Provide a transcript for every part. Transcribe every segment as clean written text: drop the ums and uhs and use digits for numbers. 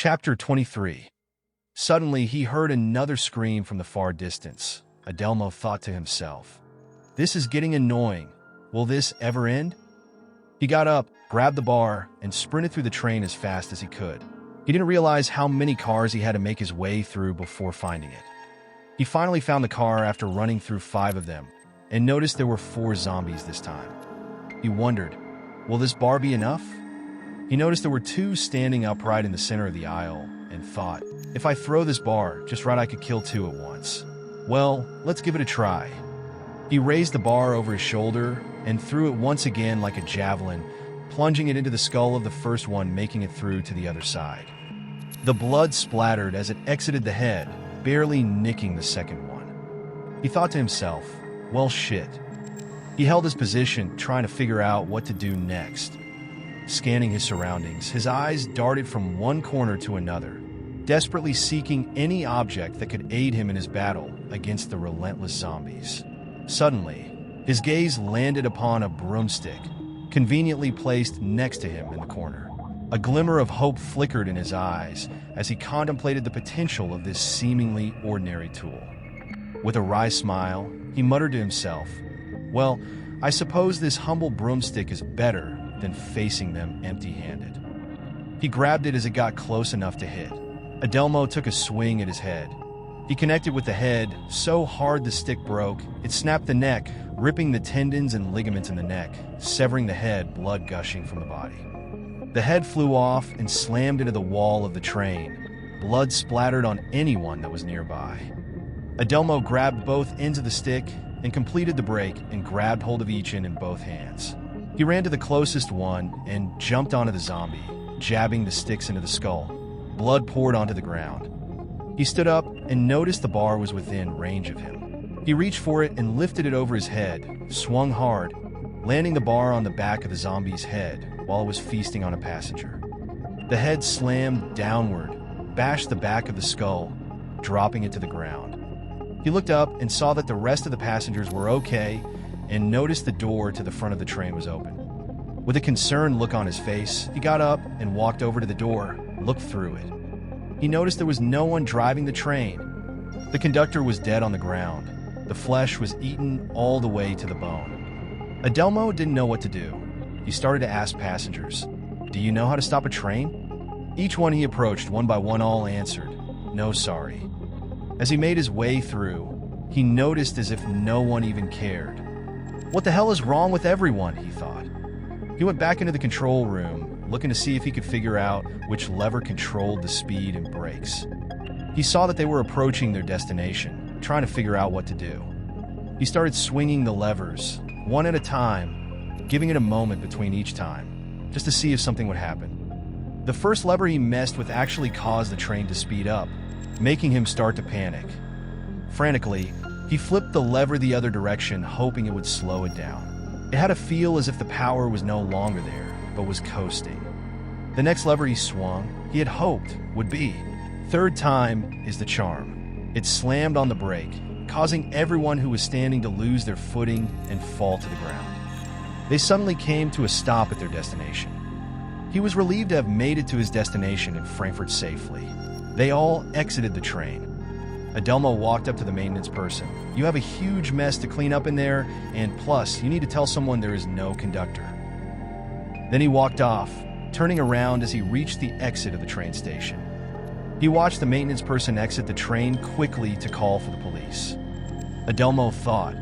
Chapter 23. Suddenly, he heard another scream from the far distance. Adelmo thought to himself, "This is getting annoying. Will this ever end?" He got up, grabbed the bar, and sprinted through the train as fast as he could. He didn't realize how many cars he had to make his way through before finding it. He finally found the car after running through 5 of them, and noticed there were 4 zombies this time. He wondered, will this bar be enough? He noticed there were 2 standing upright in the center of the aisle, and thought, if I throw this bar just right, I could kill 2 at once. Well, let's give it a try. He raised the bar over his shoulder and threw it once again like a javelin, plunging it into the skull of the first one, making it through to the other side. The blood splattered as it exited the head, barely nicking the second one. He thought to himself, well, shit. He held his position, trying to figure out what to do next. Scanning his surroundings, his eyes darted from one corner to another, desperately seeking any object that could aid him in his battle against the relentless zombies. Suddenly, his gaze landed upon a broomstick, conveniently placed next to him in the corner. A glimmer of hope flickered in his eyes as he contemplated the potential of this seemingly ordinary tool. With a wry smile, he muttered to himself, well, I suppose this humble broomstick is better than facing them empty-handed. He grabbed it as it got close enough to hit. Adelmo took a swing at his head. He connected with the head so hard the stick broke, it snapped the neck, ripping the tendons and ligaments in the neck, severing the head, blood gushing from the body. The head flew off and slammed into the wall of the train. Blood splattered on anyone that was nearby. Adelmo grabbed both ends of the stick and completed the break and grabbed hold of each end in both hands. He ran to the closest one and jumped onto the zombie, jabbing the sticks into the skull. Blood poured onto the ground. He stood up and noticed the bar was within range of him. He reached for it and lifted it over his head, swung hard, landing the bar on the back of the zombie's head while it was feasting on a passenger. The head slammed downward, bashed the back of the skull, dropping it to the ground. He looked up and saw that the rest of the passengers were okay, and noticed the door to the front of the train was open. With a concerned look on his face, he got up and walked over to the door, looked through it. He noticed there was no one driving the train. The conductor was dead on the ground. The flesh was eaten all the way to the bone. Adelmo didn't know what to do. He started to ask passengers, "Do you know how to stop a train?" Each one he approached, one by one, all answered, "No, sorry." As he made his way through, he noticed as if no one even cared. What the hell is wrong with everyone, he thought. He went back into the control room, looking to see if he could figure out which lever controlled the speed and brakes. He saw that they were approaching their destination, trying to figure out what to do. He started swinging the levers, one at a time, giving it a moment between each time, just to see if something would happen. The first lever he messed with actually caused the train to speed up, making him start to panic. Frantically, he flipped the lever the other direction, hoping it would slow it down. It had a feel as if the power was no longer there, but was coasting. The next lever he swung, he had hoped would be. Third time is the charm. It slammed on the brake, causing everyone who was standing to lose their footing and fall to the ground. They suddenly came to a stop at their destination. He was relieved to have made it to his destination in Frankfurt safely. They all exited the train. Adelmo walked up to the maintenance person. "You have a huge mess to clean up in there, and plus, you need to tell someone there is no conductor." Then he walked off, turning around as he reached the exit of the train station. He watched the maintenance person exit the train quickly to call for the police. Adelmo thought,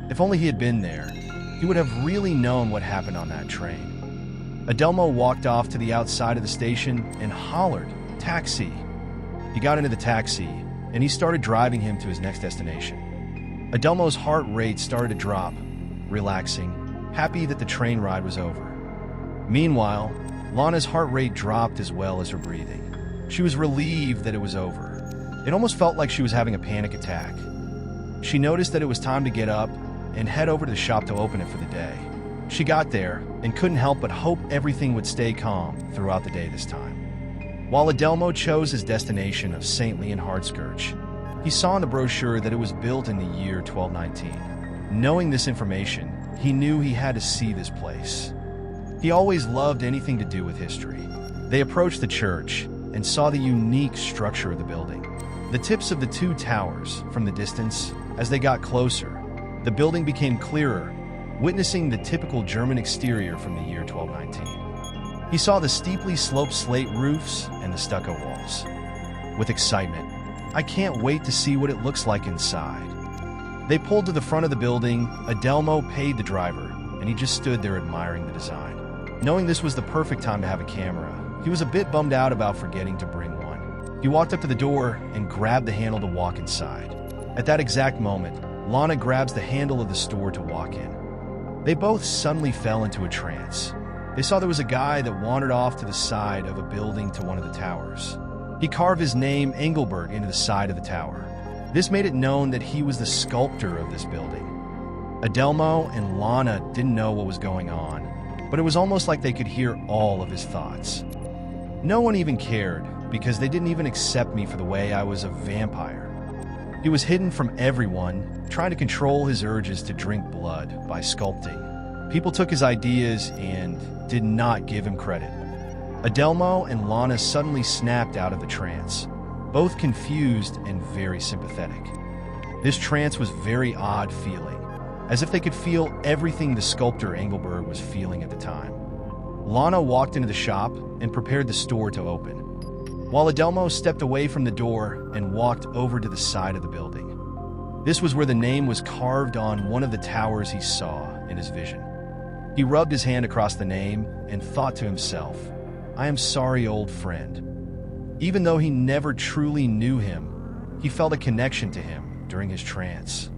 if only he had been there, he would have really known what happened on that train. Adelmo walked off to the outside of the station and hollered, "Taxi!" He got into the taxi, and he started driving him to his next destination. Adelmo's heart rate started to drop, relaxing, happy that the train ride was over. Meanwhile, Lana's heart rate dropped as well as her breathing. She was relieved that it was over. It almost felt like she was having a panic attack. She noticed that it was time to get up and head over to the shop to open it for the day. She got there and couldn't help but hope everything would stay calm throughout the day this time. While Adelmo chose his destination of St. Leon Hardskirch, he saw in the brochure that it was built in the year 1219. Knowing this information, he knew he had to see this place. He always loved anything to do with history. They approached the church, and saw the unique structure of the building. The tips of the two towers, from the distance, as they got closer, the building became clearer, witnessing the typical German exterior from the year 1219. He saw the steeply sloped slate roofs and the stucco walls. With excitement, "I can't wait to see what it looks like inside." They pulled to the front of the building. Adelmo paid the driver, and he just stood there admiring the design. Knowing this was the perfect time to have a camera, he was a bit bummed out about forgetting to bring one. He walked up to the door and grabbed the handle to walk inside. At that exact moment, Lana grabs the handle of the store to walk in. They both suddenly fell into a trance. They saw there was a guy that wandered off to the side of a building to one of the towers. He carved his name, Engelberg, into the side of the tower. This made it known that he was the sculptor of this building. Adelmo and Lana didn't know what was going on, but it was almost like they could hear all of his thoughts. No one even cared, because they didn't even accept me for the way I was a vampire. He was hidden from everyone, trying to control his urges to drink blood by sculpting. People took his ideas and did not give him credit. Adelmo and Lana suddenly snapped out of the trance, both confused and very sympathetic. This trance was very odd feeling, as if they could feel everything the sculptor Engelberg was feeling at the time. Lana walked into the shop and prepared the store to open, while Adelmo stepped away from the door and walked over to the side of the building. This was where the name was carved on one of the towers he saw in his vision. He rubbed his hand across the name and thought to himself, "I am sorry, old friend." Even though he never truly knew him, he felt a connection to him during his trance.